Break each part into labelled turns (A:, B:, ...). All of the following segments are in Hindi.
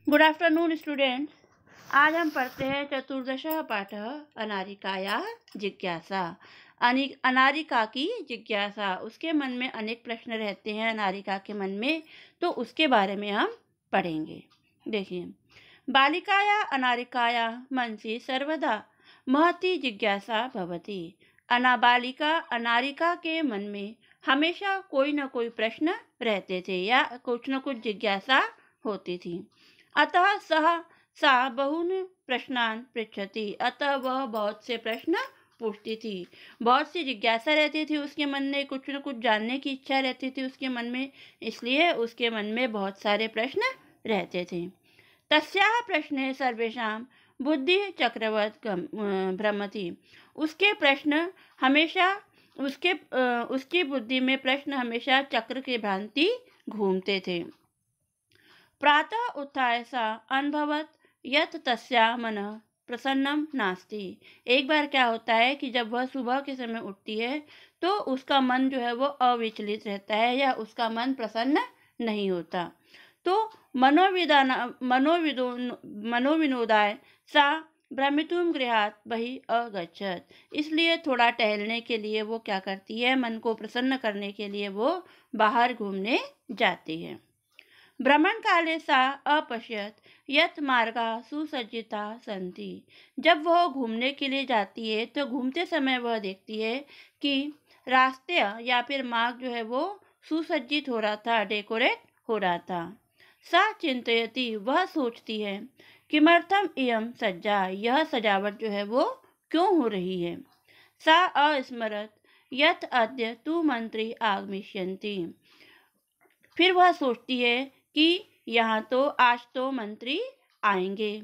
A: Good afternoon student. आज हम पढ़ते हैं चतुर्दशः पाठः अनारिकायाः जिज्ञासा। अनारिका की जिज्ञासा, उसके मन में अनेक प्रश्न रहते हैं अनारिका के मन में, तो उसके बारे में हम पढ़ेंगे। देखिए, बालिकाया अनारिकाया मनसि सर्वदा महती जिज्ञासा भवति। बालिका अनारिका के मन में हमेशा कोई न कोई प्रश्न रहते थे या कुछ न कुछ जिज्ञासा होती थी। अतः सा बहून प्रश्नान् पृच्छति, अतः वह बहुत से प्रश्न पूछती थी। बहुत सी जिज्ञासा रहती थी उसके मन में, कुछ न कुछ जानने की इच्छा रहती थी उसके मन में, इसलिए उसके मन में बहुत सारे प्रश्न रहते थे। तस्याः प्रश्ने सर्वेषां बुद्धि चक्रवत् भ्रमति। उसके प्रश्न हमेशा उसकी बुद्धि में प्रश्न हमेशा चक्र की भांति घूमते थे। प्रातः उत्थाय सा अनुभवत यत् तस्या मनः प्रसन्नम नास्ति। एक बार क्या होता है कि जब वह सुबह के समय उठती है तो उसका मन जो है वो अविचलित रहता है या उसका मन प्रसन्न नहीं होता। तो मनोविनोदाय सा भ्रमितुम गृहात् बहि अगच्छत्। इसलिए थोड़ा टहलने के लिए वो क्या करती है, मन को प्रसन्न करने के लिए वो बाहर घूमने जाती है। भ्रमण काले सा अपश्यत यत् मार्गाः सुसज्जिताः सन्ति। जब वह घूमने के लिए जाती है तो घूमते समय वह देखती है कि रास्ते या फिर मार्ग जो है वो सुसज्जित हो रहा था, डेकोरेट हो रहा था। सा चिंतयति, वह सोचती है, किमर्थम इयं सज्जा, यह सजावट जो है वो क्यों हो रही है। सा अस्मरत यत् अद्य तु मंत्री आगमिष्यन्ति। फिर वह सोचती है कि यहाँ तो आज तो मंत्री आएंगे।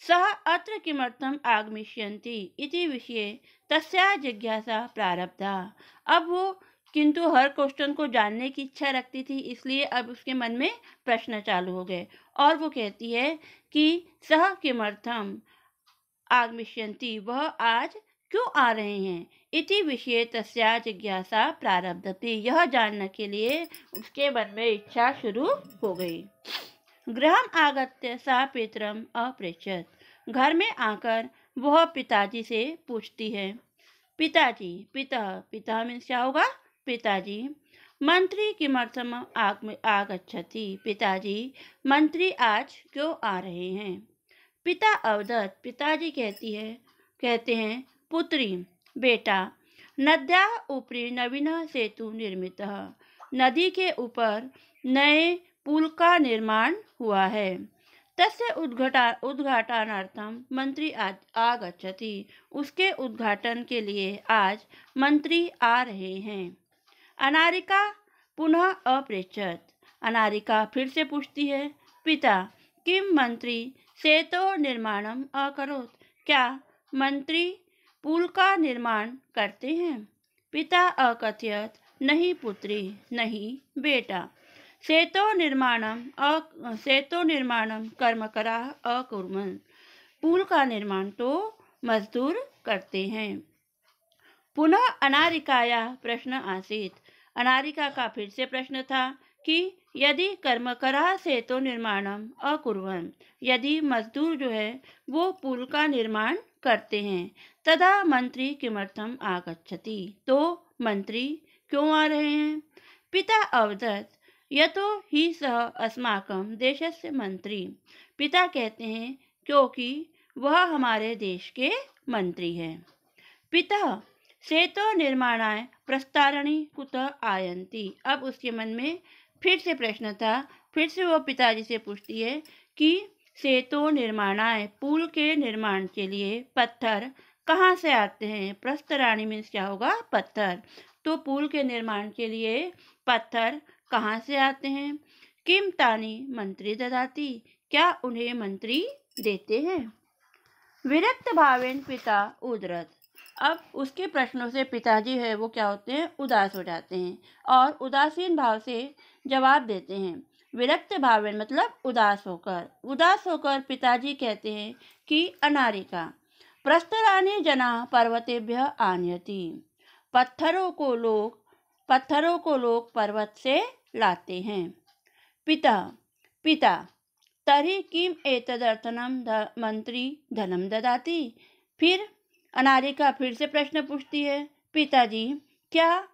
A: सः अत्र किमर्थम आगमिष्यन्ति इति विषये तस्या जिज्ञासा प्रारब्धा। अब वो किंतु हर क्वेश्चन को जानने की इच्छा रखती थी, इसलिए अब उसके मन में प्रश्न चालू हो गए और वो कहती है कि सः किमर्थम आगमिष्यन्ति, वह आज क्यों आ रहे हैं। इति विषये तस्या जिज्ञासा प्रारब्धति, यह जानने के लिए उसके मन में इच्छा शुरू हो गई। गृहम आगत्य सा पितरम अपृच्छत। घर में आकर वह पिताजी से पूछती है। पिताजी, पिता मीन्स क्या होगा, पिताजी। मंत्री किमर्थम आगच्छति, पिताजी मंत्री आज क्यों आ रहे हैं। पिता अवदत्, पिताजी कहते हैं, पुत्री बेटा, नद्याः उपरि नवीनः सेतु निर्मितः। नदी के ऊपर नए पुल का निर्माण हुआ है। तस्य उद्घाटनार्थम मंत्री आगच्छति, उसके उद्घाटन के लिए आज मंत्री आ रहे हैं। अनारिका पुनः अपृच्छत, अनारिका फिर से पूछती है, पिता किम मंत्री सेतो निर्माणम अकरोत्, क्या मंत्री पुल का निर्माण करते हैं। पिता अकथयत, नहीं पुत्री, नहीं बेटा। सेतो निर्माणम कर्मकराः अकुर्वन्, पुल का निर्माण तो मजदूर करते हैं। पुनः अनारिकाया प्रश्न आसीत, अनारिका का फिर से प्रश्न था कि यदि कर्मकराः सेतो निर्माणम अकुर्वन्, यदि मजदूर जो है वो पुल का निर्माण करते हैं, तदा मंत्री किमर्थम आगच्छति, तो मंत्री क्यों आ रहे हैं। पिता अवदत् यतो हि सः अस्माकं देशस्य मंत्री, पिता कहते हैं क्योंकि वह हमारे देश के मंत्री हैं। पिता सेतो निर्माणाय प्रस्तारणी कुतः आयन्ति, अब उसके मन में फिर से प्रश्न था, फिर से वो पिताजी से पूछती है कि सेतो निर्माणाय, पुल के निर्माण के लिए पत्थर कहाँ से आते हैं। प्रस्तराणी मीन्स क्या होगा, पत्थर। तो पुल के निर्माण के लिए पत्थर कहाँ से आते हैं। किम तानी मंत्री ददाति, क्या उन्हें मंत्री देते हैं। विरक्त भावेन पिता उदरत, अब उसके प्रश्नों से पिताजी है वो क्या होते हैं, उदास हो जाते हैं और उदासीन भाव से जवाब देते हैं। विरक्त भावेन मतलब उदास होकर पिताजी कहते हैं कि अनारिका प्रस्तराणि जनाः पर्वतेभ्यः आनयति, पत्थरों को लोग पर्वत से लाते हैं। पिता तर्हि किम एतदर्थनम मंत्री धनम ददाति। फिर अनारिका फिर से प्रश्न पूछती है, पिताजी क्या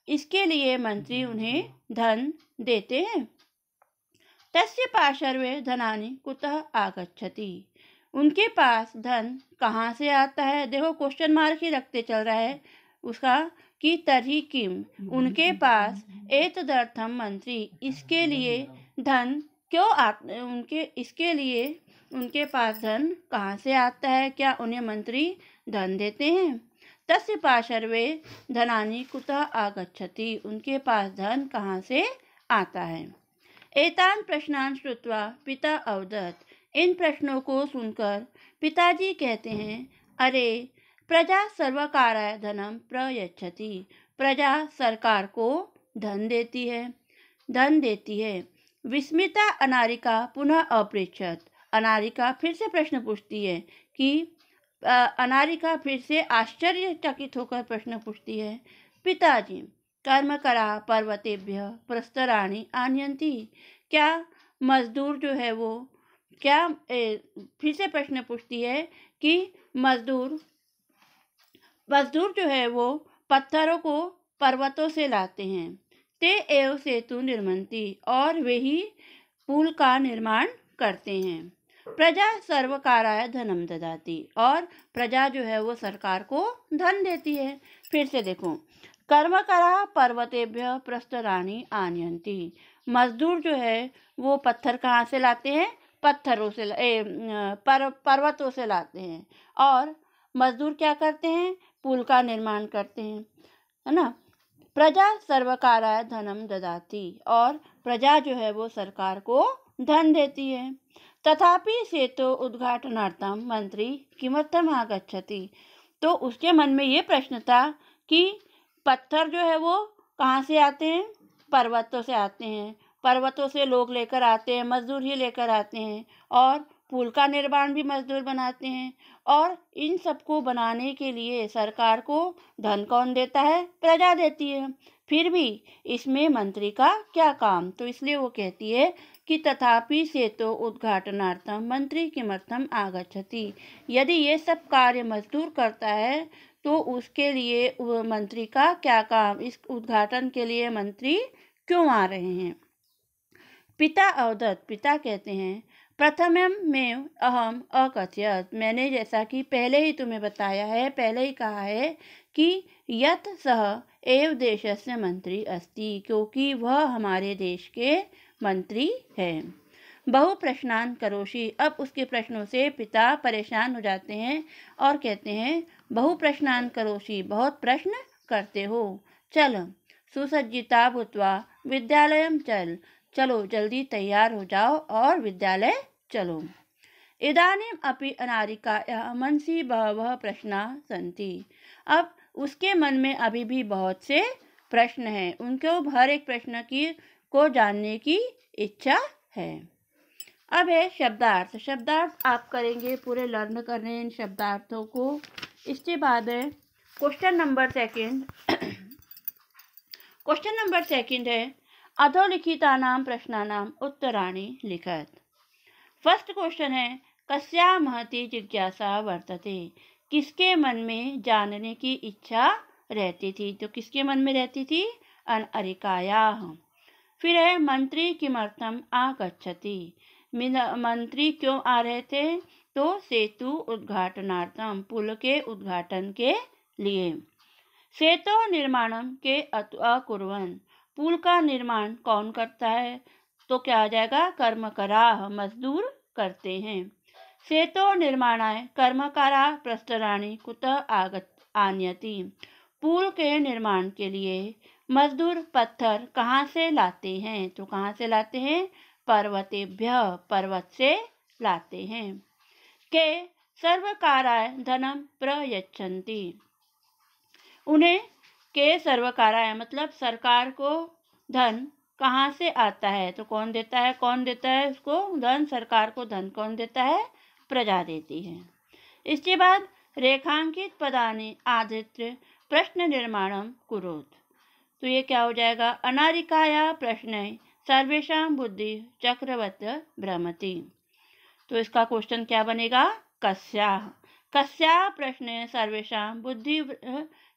A: इसके लिए मंत्री उन्हें धन देते हैं। तस्य पार्श्वे धनानि कुतः आगच्छति। उनके पास धन कहाँ से आता है। देखो क्वेश्चन मार्क ही रखते चल रहा है उसका कि तर्हि किम, उनके पास एतदर्थम मंत्री, इसके लिए धन क्यों उनके इसके लिए उनके पास धन कहाँ से आता है, क्या उन्हें मंत्री धन देते हैं। तस्य पार्श्वे धनानि कुतः आगच्छति, उनके पास धन कहाँ से आता है। एतान प्रश्नान श्रुत्वा पिता अवदत्। इन प्रश्नों को सुनकर पिताजी कहते हैं, अरे प्रजा सर्वकाराय धनम प्रयच्छति। प्रजा सरकार को धन देती है। विस्मिता अनारिका पुनः अपृच्छत। अनारिका फिर से प्रश्न पूछती है कि अनारिका फिर से आश्चर्यचकित होकर प्रश्न पूछती है, पिताजी कर्म करा पर्वतेभ्य प्रस्तराणि आनयन्ति। क्या मजदूर जो है वो फिर से प्रश्न पूछती है कि मजदूर जो है वो पत्थरों को पर्वतों से लाते हैं। ते एव सेतु निर्मन्ति, और वे ही पुल का निर्माण करते हैं। प्रजा सर्वकाराय धनम ददाति, और प्रजा जो है वो सरकार को धन देती है। फिर से देखो, कर्म करा पर्वतेभ्य प्रस्तराणि आनयन्ति। मजदूर जो है वो पत्थर कहाँ से लाते हैं, पर्वतों से लाते हैं। और मजदूर क्या करते हैं, पुल का निर्माण करते हैं, है ना। प्रजा सर्वकाराय धनम ददाति, और प्रजा जो है वो सरकार को धन देती है। तथापि सेतु उद्घाटनार्थम मंत्री किमर्थम आगच्छति। तो उसके मन में ये प्रश्न था कि पत्थर जो है वो कहाँ से आते हैं, पर्वतों से आते हैं। पर्वतों से लोग लेकर आते हैं, मजदूर ही लेकर आते हैं, और पुल का निर्माण भी मजदूर बनाते हैं। और इन सबको बनाने के लिए सरकार को धन कौन देता है, प्रजा देती है। फिर भी इसमें मंत्री का क्या काम। तो इसलिए वो कहती है कि तथापि सेतु उद्घाटनार्थम मंत्री किमर्थम आगच्छति। यदि ये सब कार्य मजदूर करता है तो उसके लिए मंत्री का क्या काम, इस उद्घाटन के लिए मंत्री क्यों आ रहे हैं। पिता अवदत्, पिता कहते हैं, प्रथमम में अहम अकथयत। मैंने जैसा कि पहले ही तुम्हें बताया है, पहले ही कहा है कि यत सह एव देशस्य मंत्री अस्ति, क्योंकि वह हमारे देश के मंत्री है। बहु प्रश्नान करोषि। अब उसके प्रश्नों से पिता परेशान हो जाते हैं और कहते हैं, बहु प्रश्नान करोषि, बहुत प्रश्न करते हो। चल सुसज्जिता भूत्वा विद्यालयम चल, चलो जल्दी तैयार हो जाओ और विद्यालय चलो। इदानीम अपि अनारिकायाः मनसि बहवः प्रश्नाः सन्ति। अब उसके मन में अभी भी बहुत से प्रश्न हैं, उनको हर एक प्रश्न को जानने की इच्छा है। अब है शब्दार्थ। शब्दार्थ आप करेंगे, पूरे लर्न कर रहे हैं इन शब्दार्थों को। इसके बाद है question number second. Question number second है अधोलिखितानां प्रश्नानां उत्तराणि लिखत। फर्स्ट क्वेश्चन है कस्या महती जिज्ञासा वर्तते। किसके मन में जानने की इच्छा रहती थी। तो किसके मन में रहती थी, अनारिकायाः। फिर है मंत्री किमर्थम आगच्छति। मंत्री क्यों आ रहे थे, तो सेतु उद्घाटनार्थम, पुल के उद्घाटन के लिए। सेतु निर्माणम के अकुर्वन्, पुल का निर्माण कौन करता है, तो क्या आ जाएगा, कर्मकराः, मजदूर करते हैं। सेतु निर्माणाय कर्मकराः प्रस्तराणि कुतः आनयति। पुल के निर्माण के लिए मजदूर पत्थर कहाँ से लाते हैं, तो कहाँ से लाते हैं, पर्वतेभ्य, पर्वत से लाते हैं। के सर्वकाराय धनम प्रयच्छन्ति। उन्हें के सर्वकाराय मतलब सरकार को धन कहाँ से आता है, तो कौन देता है उसको धन, सरकार को धन कौन देता है, प्रजा देती है। इसके बाद रेखांकित पदानि आधृत्य प्रश्न निर्माणम कुरुत। तो ये क्या हो जाएगा, अनारिकाया प्रश्न सर्वेषां बुद्धि चक्रवत् भ्रमति। तो इसका क्वेश्चन क्या बनेगा? कस्याः। कस्याः प्रश्ने सर्वेषां बुद्धि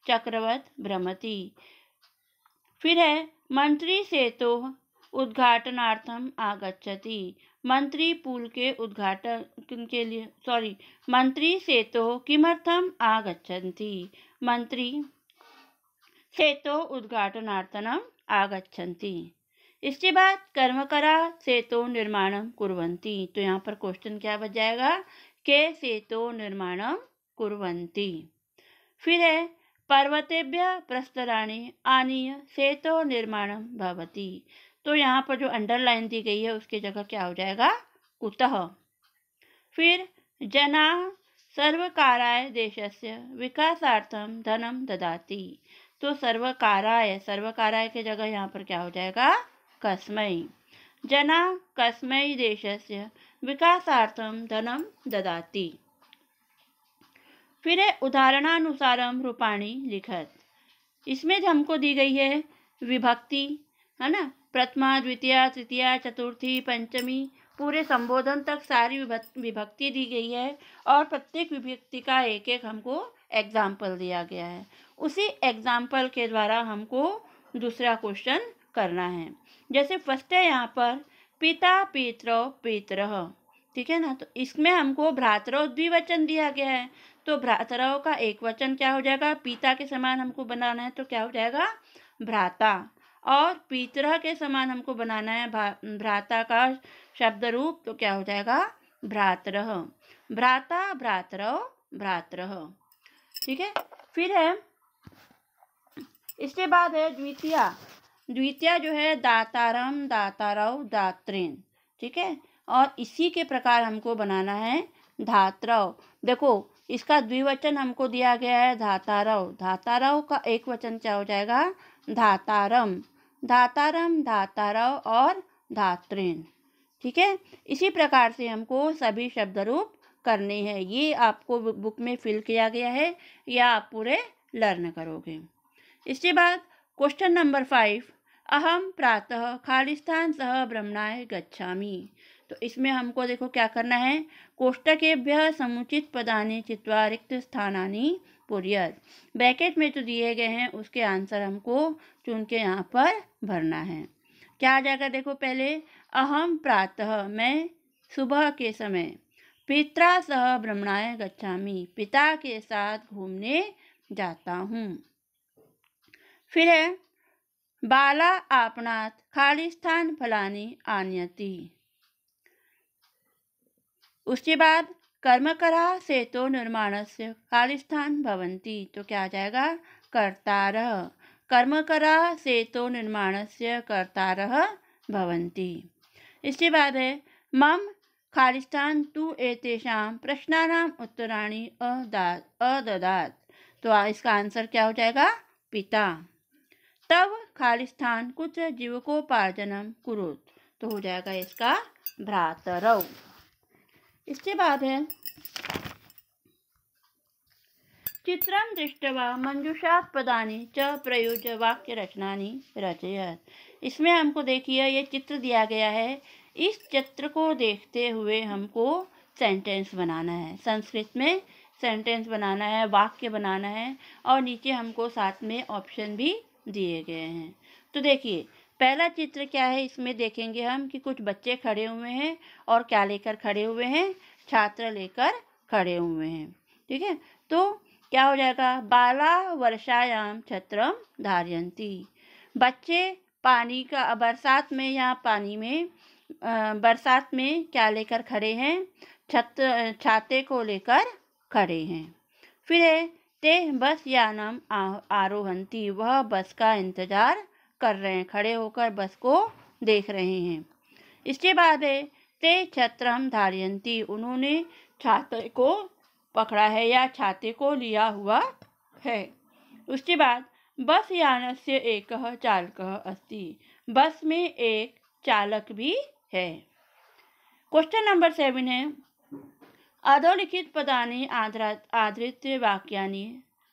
A: चक्रवत् भ्रमति। फिर है मंत्री सेतोः उद्घाटनार्थम आगच्छति। मंत्री पुल के उद्घाटन के लिए मंत्री सेतोः किमर्थम आगच्छन्ति। मंत्री सेतोः उद्घाटनार्थम आगच्छन्ति। इसके बाद कर्मकरा सेतोः निर्माणं कुर्वन्ति। तो यहाँ पर क्वेश्चन क्या बच जाएगा? के सेतोः निर्माणं कुर्वन्ति। फिर है पर्वतेभ्यः प्रस्तराणि आनीय सेतोः निर्माणं भवति। तो यहाँ पर जो अंडरलाइन दी गई है उसकी जगह क्या हो जाएगा? कुतः। फिर जनाः सर्वकाराय देशस्य विकासार्थं धनं ददाति। तो सर्वकाराय के जगह यहाँ पर क्या हो जाएगा? कस्मै। जनाः कस्मै देशस्य विकासार्थं धनं ददाति। फिर है उदाहरणानुसारम रूपाणी लिखत। इसमें हमको दी गई है विभक्ति, है ना, प्रथमा द्वितीया तृतीया चतुर्थी पंचमी, पूरे संबोधन तक सारी विभक्ति दी गई है और प्रत्येक विभक्ति का एक एक हमको एग्जाम्पल दिया गया है। उसी एग्जाम्पल के द्वारा हमको दूसरा क्वेश्चन करना है। जैसे फर्स्ट है यहाँ पर पिता पितरौ पितरः, ठीक है ना। तो इसमें हमको भ्रातरौ द्विवचन दिया गया है, तो भ्रातरौ का एक वचन क्या हो जाएगा? पिता के समान हमको बनाना है तो क्या हो जाएगा? भ्राता। और पितरः के समान हमको बनाना है भ्राता का शब्द रूप, तो क्या हो जाएगा? भ्रातरः। भ्राता भ्रातरौ भ्रातरः, ठीक है। फिर है इसके बाद है द्वितीया। द्वितीया जो है दातारम दातारौ दात्रेन, ठीक है। और इसी के प्रकार हमको बनाना है धात्रौ। देखो इसका द्विवचन हमको दिया गया है धातारौ। धातारौ का एक वचन क्या हो जाएगा? धातारम। धातारम धातारौ और धात्रेन, ठीक है। इसी प्रकार से हमको सभी शब्द रूप करने हैं। ये आपको बुक में फिल किया गया है या आप पूरे लर्न करोगे। इसके बाद क्वेश्चन नंबर 5, अहम प्रातः खालिस्थान सह भ्रमणाय गच्छामि। तो इसमें हमको देखो क्या करना है? कोष्टकेभ्यः समुचित पदानि चित्वा रिक्त स्थानानि पूरयत। ब्रैकेट में तो दिए गए हैं, उसके आंसर हमको चुन के यहाँ पर भरना है। क्या आ जाएगा? देखो पहले अहम प्रातः, मैं सुबह के समय, पित्रा सह भ्रमणाय गच्छामि, पिता के साथ घूमने जाता हूँ। फिर है बाला आपणात् खालिस्थान फलानि आनयति। उसके बाद कर्मकरा सेतो निर्माणस्य खालिस्थान भवन्ति। तो क्या आ जाएगा? कर्तारः। कर्मकरा सेतो निर्माणस्य कर्तारः भवन्ति। इसके बाद है मम खालिस्थान तु एतेषां प्रश्नानां उत्तराणि अददात्। तो इसका आंसर क्या हो जाएगा? पिता। तब खालिस्थान कुत्र जीविकोपार्जनम कुरुत। तो हो जाएगा इसका भ्रातरौ। इसके बाद है चित्रं दृष्ट्वा मंजूषात् पदानि च प्रयुज्य वाक्य रचनानि रचयत। इसमें हमको देखिए ये चित्र दिया गया है, इस चित्र को देखते हुए हमको सेंटेंस बनाना है। संस्कृत में सेंटेंस बनाना है, वाक्य बनाना है और नीचे हमको साथ में ऑप्शन भी दिए गए हैं। तो देखिए पहला चित्र क्या है, इसमें देखेंगे हम कि कुछ बच्चे खड़े हुए हैं और क्या लेकर खड़े हुए हैं? छात्र लेकर खड़े हुए हैं, ठीक है। तो क्या हो जाएगा? बाला वर्षायाम छत्रम धारयन्ति। बच्चे पानी का बरसात में या पानी में बरसात में क्या लेकर खड़े हैं? छाते को लेकर खड़े हैं। फिर है ते बस यानम आरोहन्ति। वह बस का इंतजार कर रहे हैं, खड़े होकर बस को देख रहे हैं। इसके बाद है ते छत्रम धारयन्ति। उन्होंने छाते को पकड़ा है या छाते को लिया हुआ है। उसके बाद बस यानस्य एकः चालकः अस्ति। बस में एक चालक भी है। क्वेश्चन नंबर 7 है अधोलिखित पदानि आधृत्य वाक्यानि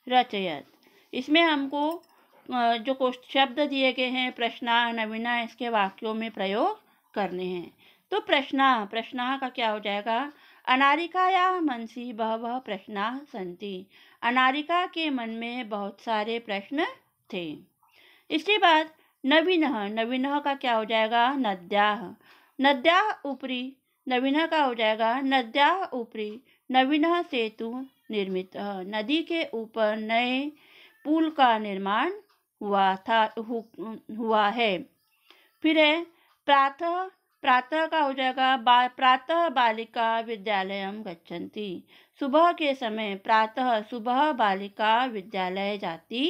A: रचयत। इसमें हमको जो शब्द दिए गए हैं प्रश्ना नवीना, इसके वाक्यों में प्रयोग करने हैं। तो प्रश्नाः का क्या हो जाएगा? अनारिकायाः मनसि बहवः प्रश्नाः सन्ति। अनारिका के मन में बहुत सारे प्रश्न थे। इसके बाद नवीनः का क्या हो जाएगा? नद्याः उपरि नवीनः का हो जाएगा नद्याः उपरि नवीनः सेतु निर्मितः। नदी के ऊपर नए पुल का निर्माण हुआ है। फिर है प्रातः का हो जाएगा प्रातः बालिका विद्यालयम गच्छन्ति। सुबह के समय सुबह बालिका विद्यालय जाती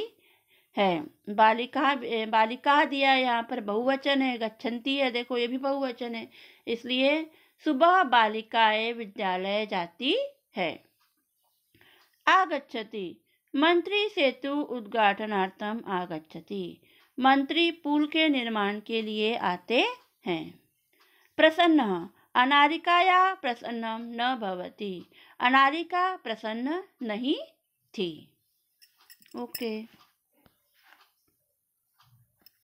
A: है। बालिका दिया यहाँ पर बहुवचन है, गच्छन्ति है, देखो ये भी बहुवचन है, इसलिए सुबह बालिकाएं विद्यालय जाती है। आगच्छति मंत्री सेतु उद्घाटनार्थम आगच्छति। मंत्री पुल के निर्माण के लिए आते हैं। प्रसन्नः अनारिकायाः प्रसन्नं न भवति। अनारिका प्रसन्न नहीं थी। ओके।